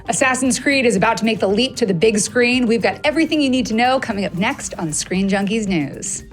Assassin's Creed is about to make the leap to the big screen. We've got everything you need to know coming up next on Screen Junkies News.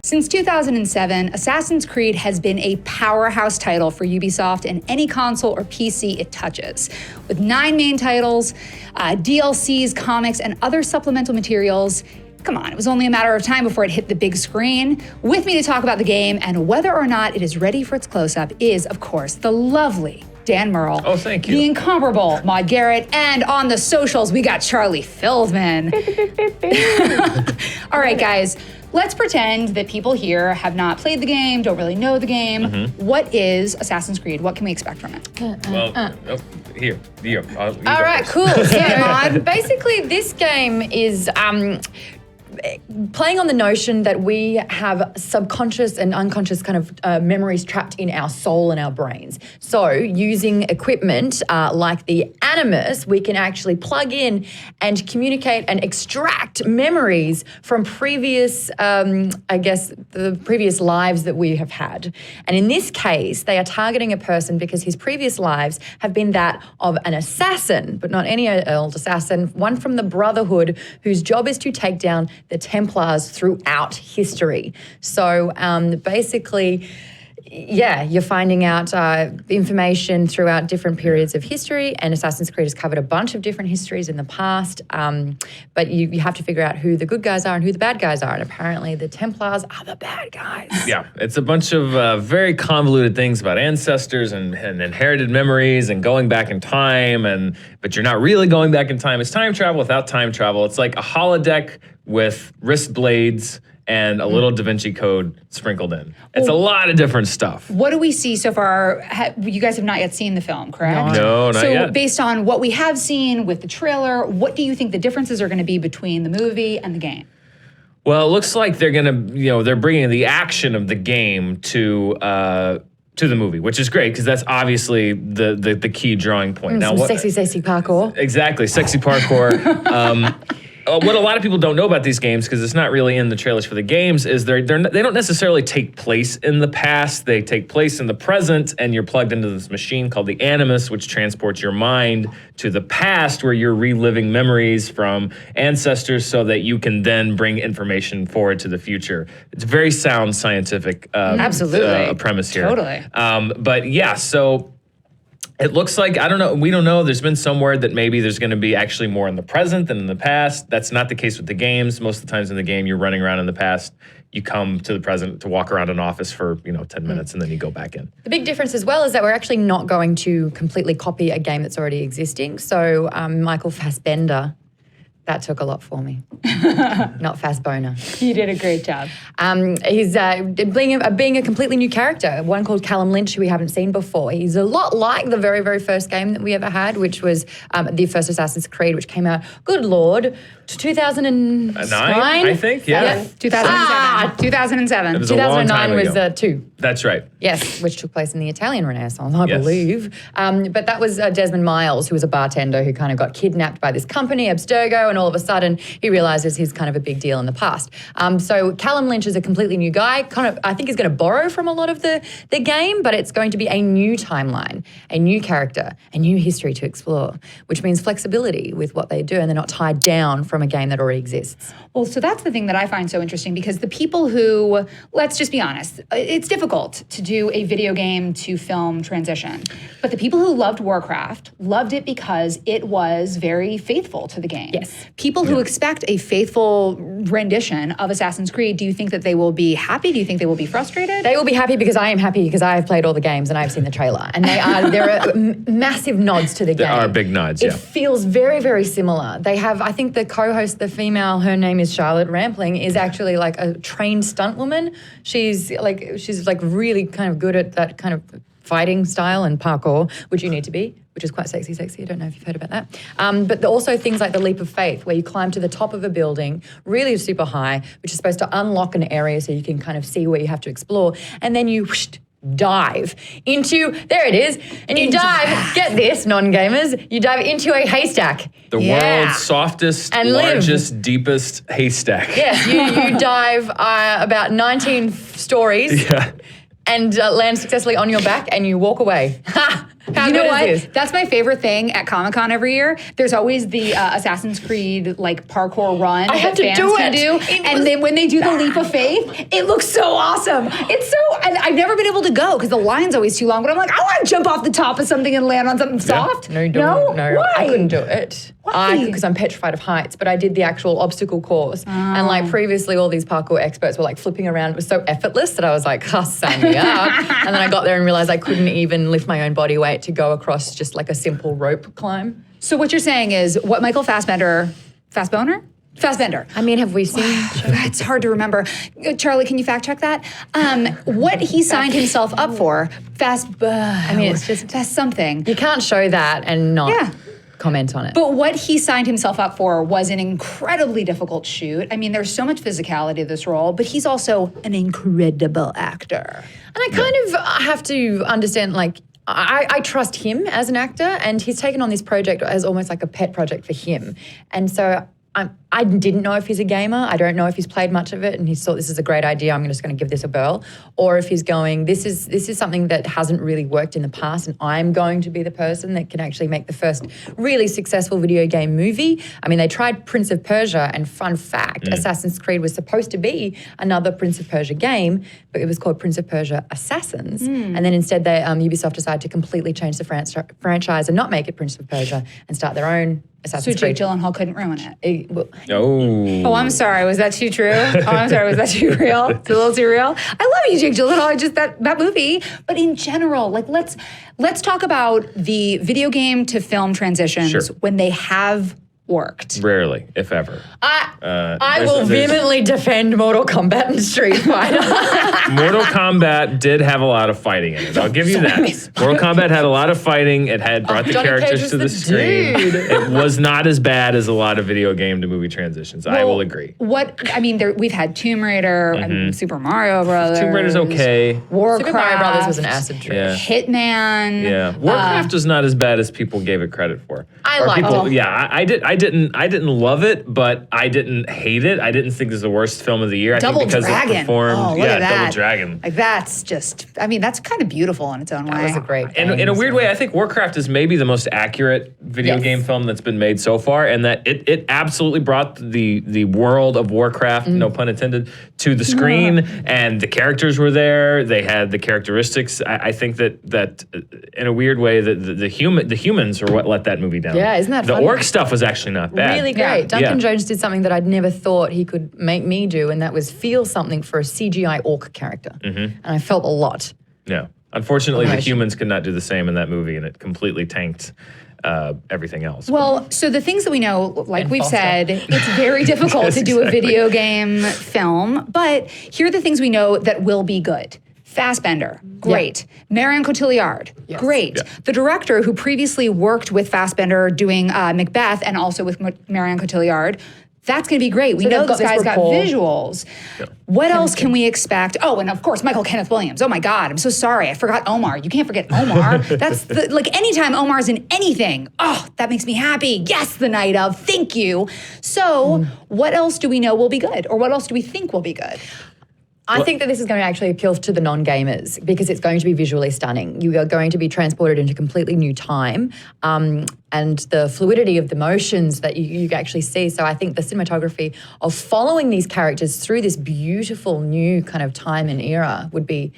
Since 2007, Assassin's Creed has been a powerhouse title for Ubisoft and any console or PC it touches. With 9 main titles, DLCs, comics, and other supplemental materials, come on, it was only a matter of time before it hit the big screen. With me to talk about the game and whether or not it is ready for its close-up is, of course, the lovely Dan Merle. Oh, thank you. The incomparable Maud Garrett. And on the socials, we got Charlie Feldman. All right, guys. Let's pretend that people here have not played the game, don't really know the game. Mm-hmm. What is Assassin's Creed? What can we expect from it? Here. All right, cool. So, basically, this game is playing on the notion that we have subconscious and unconscious kind of memories trapped in our soul and our brains. So using equipment like the Animus, we can actually plug in and communicate and extract memories from previous, the previous lives that we have had. And in this case, they are targeting a person because his previous lives have been that of an assassin, but not any old assassin, one from the Brotherhood whose job is to take down the Templars throughout history. So basically, you're finding out information throughout different periods of history, and Assassin's Creed has covered a bunch of different histories in the past, but you have to figure out who the good guys are and who the bad guys are, and apparently the Templars are the bad guys. Yeah, it's a bunch of very convoluted things about ancestors and inherited memories and going back in time, but you're not really going back in time. It's time travel without time travel. It's like a holodeck with wrist blades and a little Da Vinci Code sprinkled in. It's a lot of different stuff. What do we see so far? You guys have not yet seen the film, correct? No, not yet. So based on what we have seen with the trailer, what do you think the differences are going to be between the movie and the game? Well, it looks like they're going to, they're bringing the action of the game to the movie, which is great because that's obviously the key drawing point. Now, sexy parkour. Exactly, sexy parkour. What a lot of people don't know about these games, because it's not really in the trailers for the games, is they don't necessarily take place in the past. They take place in the present, and you're plugged into this machine called the Animus, which transports your mind to the past, where you're reliving memories from ancestors so that you can then bring information forward to the future. It's a very sound scientific absolutely premise here. Totally. But yeah, so it looks like, I don't know, we don't know. There's been some word that maybe there's going to be actually more in the present than in the past. That's not the case with the games. Most of the times in the game, you're running around in the past. You come to the present to walk around an office for 10 minutes, and then you go back in. The big difference as well is that we're actually not going to completely copy a game that's already existing. So Michael Fassbender, that took a lot for me. Not Fassbender. You did a great job. He's being a completely new character, one called Callum Lynch, who we haven't seen before. He's a lot like the very, very first game that we ever had, which was the first Assassin's Creed, which came out, good Lord, 2009? I think, yeah. 2007. 2007. It was a long time 2009 ago. was 2. That's right. Yes, which took place in the Italian Renaissance, I believe. But that was Desmond Miles, who was a bartender who kind of got kidnapped by this company, Abstergo, and all of a sudden he realizes he's kind of a big deal in the past. So Callum Lynch is a completely new guy. I think he's going to borrow from a lot of the game, but it's going to be a new timeline, a new character, a new history to explore, which means flexibility with what they do, and they're not tied down from a game that already exists. Well, so that's the thing that I find so interesting, because the people who, let's just be honest, it's difficult to do a video game to film transition. But the people who loved Warcraft loved it because it was very faithful to the game. Yes. People who expect a faithful rendition of Assassin's Creed, do you think that they will be happy? Do you think they will be frustrated? They will be happy because I am happy because I have played all the games and I've seen the trailer. And there are massive nods to the game. There are big nods, It feels very, very similar. They have, I think the co-host, the female, her name is Charlotte Rampling, is actually like a trained stunt woman. She's really kind of good at that kind of fighting style and parkour, which you need to be, which is quite sexy. I don't know if you've heard about that. But also things like the leap of faith, where you climb to the top of a building, really super high, which is supposed to unlock an area so you can kind of see where you have to explore. And then you dive into, there it is, and you dive, get this, non-gamers, you dive into a haystack. The world's softest, And largest, deepest haystack. Yes, you dive about 19 stories and land successfully on your back and you walk away. Ha! How You know good what? is this? That's my favorite thing at Comic-Con every year. There's always the Assassin's Creed like parkour run I have that to fans do can it. do. It And was then when they do the leap of faith, it looks so awesome. It's so, and I've never been able to go because the line's always too long, but I'm like, I want to jump off the top of something and land on something soft. No, don't. No, Why? I couldn't do it. Why? Because I'm petrified of heights, but I did the actual obstacle course. And like previously, all these parkour experts were like flipping around. It was so effortless that I was like, sign me up. And then I got there and realized I couldn't even lift my own body weight to go across just like a simple rope climb. So what you're saying is what Michael Fassbender. I mean, have we seen? It's hard to remember. Charlie, can you fact check that? What he signed himself up for, I mean, it's just- that's something. You can't show that and not comment on it. But what he signed himself up for was an incredibly difficult shoot. I mean, there's so much physicality to this role, but he's also an incredible actor. And I kind of have to understand, like, I trust him as an actor, and he's taken on this project as almost like a pet project for him. And so I didn't know if he's a gamer. I don't know if he's played much of it and he's thought this is a great idea, I'm just going to give this a whirl. Or if he's going, this is something that hasn't really worked in the past and I'm going to be the person that can actually make the first really successful video game movie. I mean, they tried Prince of Persia, and fun fact, Assassin's Creed was supposed to be another Prince of Persia game, but it was called Prince of Persia Assassins. And then instead Ubisoft decided to completely change the franchise and not make it Prince of Persia and start their own Assassin's So Jake Creed. Gyllenhaal couldn't ruin it. Oh, I'm sorry. Was that too true? I'm sorry. Was that too real? It's a little too real. I love you, Jake Gyllenhaal. Just that movie. But in general, like let's talk about the video game to film transitions when they have worked. Rarely, if ever. I will vehemently defend Mortal Kombat and Street Fighter. Mortal Kombat did have a lot of fighting in it. I'll give you that. Mortal Kombat had a lot of fighting. It had brought the Johnny Cage characters was to the the screen. dude. It was not as bad as a lot of video game to movie transitions. I will agree. We've had Tomb Raider and Super Mario Brothers. Tomb Raider's okay. Warcraft. Super Mario Brothers was an acid trip. Yeah. Hitman. Yeah, Warcraft is not as bad as people gave it credit for. I liked it. Yeah, I didn't love it, but I didn't hate it. I didn't think it was the worst film of the year. I Double think because Dragon. it performed. Oh, look at that. Double Dragon. Like that's just. I mean, that's kind of beautiful in its own way. That was a great And in a weird way, I think Warcraft is maybe the most accurate video game film that's been made so far, and that it absolutely brought the world of Warcraft, no pun intended, to the screen, and the characters were there. They had the characteristics. I think that in a weird way, the humans are what let that movie down. Yeah, isn't that the funny? orc stuff was actually not bad. Really great. Yeah. Duncan Jones did something that I'd never thought he could make me do, and that was feel something for a CGI orc character. And I felt a lot. Yeah. Unfortunately, the Emotion. humans could not do the same in that movie, and it completely tanked everything else. Well, so the things that we know, like And we've Foster. said, it's very difficult Yes, to do a exactly. video game film, but here are the things we know that will be good. Fassbender, great. Marion Cotillard, great. Yeah. The director who previously worked with Fassbender doing Macbeth and also with Marion Cotillard, that's going to be great. We So know they've this got this guy's got rapport. visuals. What else can we expect? Oh, and of course, Michael Kenneth Williams. Oh my God, I'm so sorry. I forgot Omar. You can't forget Omar. That's like anytime Omar's in anything, oh, that makes me happy. Yes, the night of. Thank you. So what else do we know will be good? Or what else do we think will be good? I think that this is going to actually appeal to the non-gamers because it's going to be visually stunning. You are going to be transported into a completely new time and the fluidity of the motions that you actually see. So I think the cinematography of following these characters through this beautiful new kind of time and era would be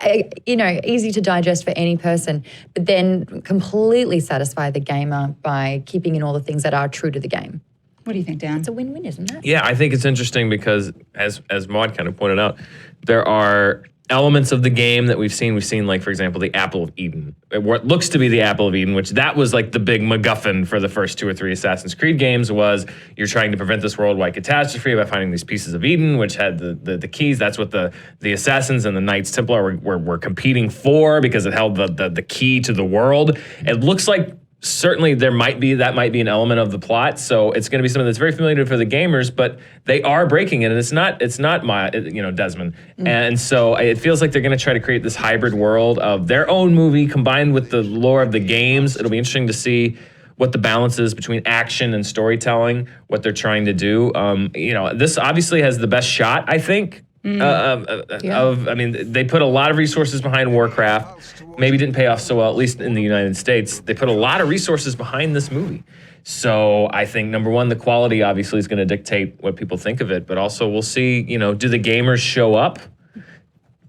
easy to digest for any person, but then completely satisfy the gamer by keeping in all the things that are true to the game. What do you think, Dan? It's a win-win, isn't it? Yeah, I think it's interesting because, as Maud kind of pointed out, there are elements of the game that we've seen. We've seen, like, for example, the Apple of Eden. What looks to be the Apple of Eden, which that was like the big MacGuffin for the first 2 or 3 Assassin's Creed games, was you're trying to prevent this worldwide catastrophe by finding these pieces of Eden, which had the keys. That's what the Assassins and the Knights Templar were competing for because it held the key to the world. It looks like certainly that might be an element of the plot. So it's going to be something that's very familiar for the gamers, but they are breaking it, and it's not Desmond. And so it feels like they're going to try to create this hybrid world of their own movie combined with the lore of the games. It'll be interesting to see what the balance is between action and storytelling, what they're trying to do. This obviously has the best shot, I think. They put a lot of resources behind Warcraft. Maybe didn't pay off so well, at least in the United States. They put a lot of resources behind this movie. So I think, number one, the quality obviously is going to dictate what people think of it, but also we'll see, do the gamers show up?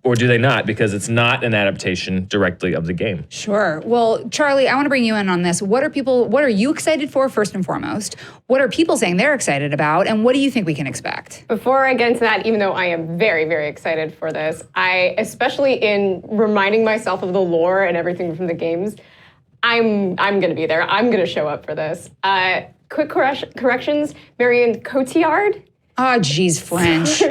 Or do they not? Because it's not an adaptation directly of the game. Sure. Well, Charlie, I want to bring you in on this. What are you excited for, first and foremost? What are people saying they're excited about? And what do you think we can expect? Before I get into that, even though I am very, very excited for this, especially in reminding myself of the lore and everything from the games, I'm going to be there. I'm going to show up for this. Quick corrections, Marion Cotillard. Oh, geez, French.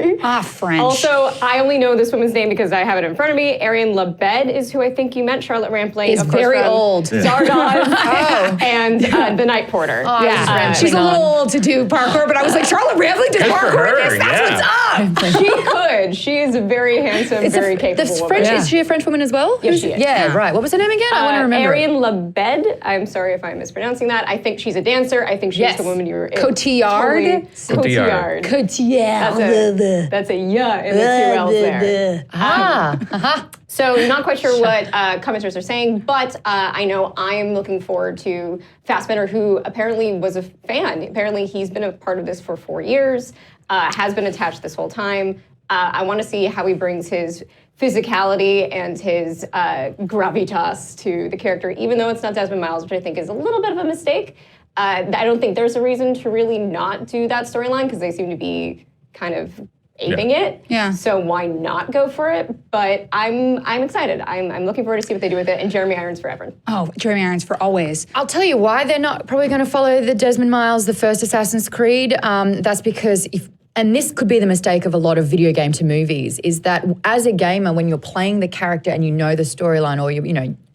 French. Also, I only know this woman's name because I have it in front of me. Ariane Labed is who I think you meant. Charlotte Rampling. Is very old. Zardoz and The Night Porter. Oh, yeah. She's a little old to do parkour, but I was like, Charlotte Rampling did parkour? Yes, that's what's up. She could. She is a very handsome, very capable woman. Is she a French woman as well? Yes, she is. Yeah, right. What was her name again? I want to remember. Ariane Labed. I'm sorry if I'm mispronouncing that. I think she's a dancer. I think she's the woman you were in. Cotillard? Cotillard. Cotillard. That's a yeah and the two L's there. So not quite sure what commenters are saying, but I know I am looking forward to Fassbender, who apparently was a fan. Apparently he's been a part of this for 4 years, has been attached this whole time. I want to see how he brings his physicality and his gravitas to the character, even though it's not Desmond Miles, which I think is a little bit of a mistake. I don't think there's a reason to really not do that storyline because they seem to be kind of aping it. Yeah. So why not go for it? But I'm excited. I'm looking forward to see what they do with it. And Jeremy Irons forever. Oh, Jeremy Irons for always. I'll tell you why they're not probably going to follow the Desmond Miles, the first Assassin's Creed. That's because and this could be the mistake of a lot of video game to movies, is that as a gamer, when you're playing the character and you know the storyline, or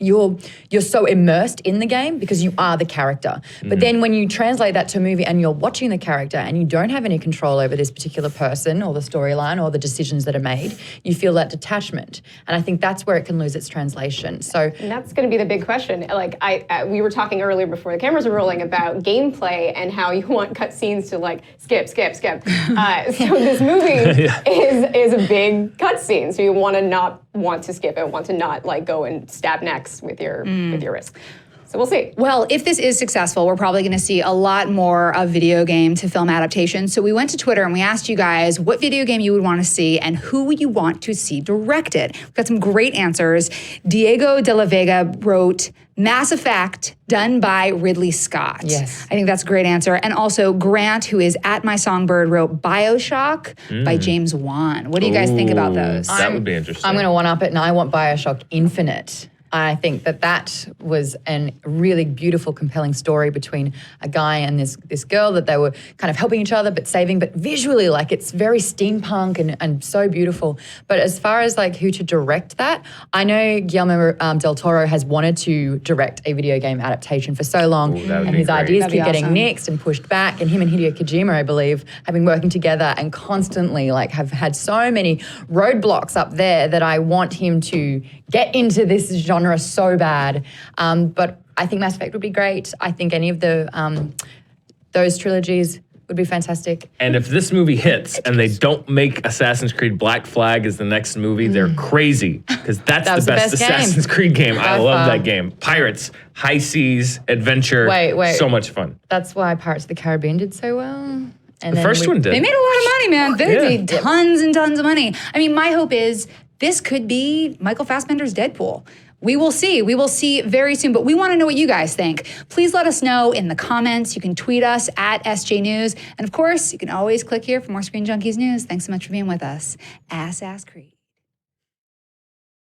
you're so immersed in the game because you are the character. But then when you translate that to a movie and you're watching the character and you don't have any control over this particular person or the storyline or the decisions that are made, you feel that detachment. And I think that's where it can lose its translation. And that's going to be the big question. Like we were talking earlier before the cameras were rolling about gameplay and how you want cutscenes to like skip. So this movie is a big cutscene. So you want to not want to skip it, want to not like go and stab necks with your wrist. So we'll see. Well, if this is successful, we're probably going to see a lot more of video game to film adaptations. So we went to Twitter and we asked you guys what video game you would want to see and who would you want to see directed. We've got some great answers. Diego de la Vega wrote Mass Effect, done by Ridley Scott. Yes. I think that's a great answer. And also Grant, who is at My Songbird, wrote BioShock by James Wan. What do you guys think about those? That would be interesting. I'm going to one-up it, and I want BioShock Infinite. I think that was a really beautiful, compelling story between a guy and this girl that they were kind of helping each other but saving, but visually, like, it's very steampunk and so beautiful. But as far as like who to direct that, I know Guillermo del Toro has wanted to direct a video game adaptation for so long, and his ideas keep getting nixed and pushed back. And him and Hideo Kojima, I believe, have been working together and constantly like have had so many roadblocks up there that I want him to get into this genre so bad. But I think Mass Effect would be great. I think any of those trilogies would be fantastic. And if this movie hits and they don't make Assassin's Creed Black Flag as the next movie, they're crazy, because that's the best Assassin's Creed game. I love that game. Pirates, high seas, adventure, so much fun. That's why Pirates of the Caribbean did so well. And the first one did. They made a lot of money, man. They made tons and tons of money. I mean, my hope is this could be Michael Fassbender's Deadpool. We will see. We will see very soon, but we want to know what you guys think. Please let us know in the comments. You can tweet us at SJ News. And of course, you can always click here for more Screen Junkies news. Thanks so much for being with us. Assassin's Creed.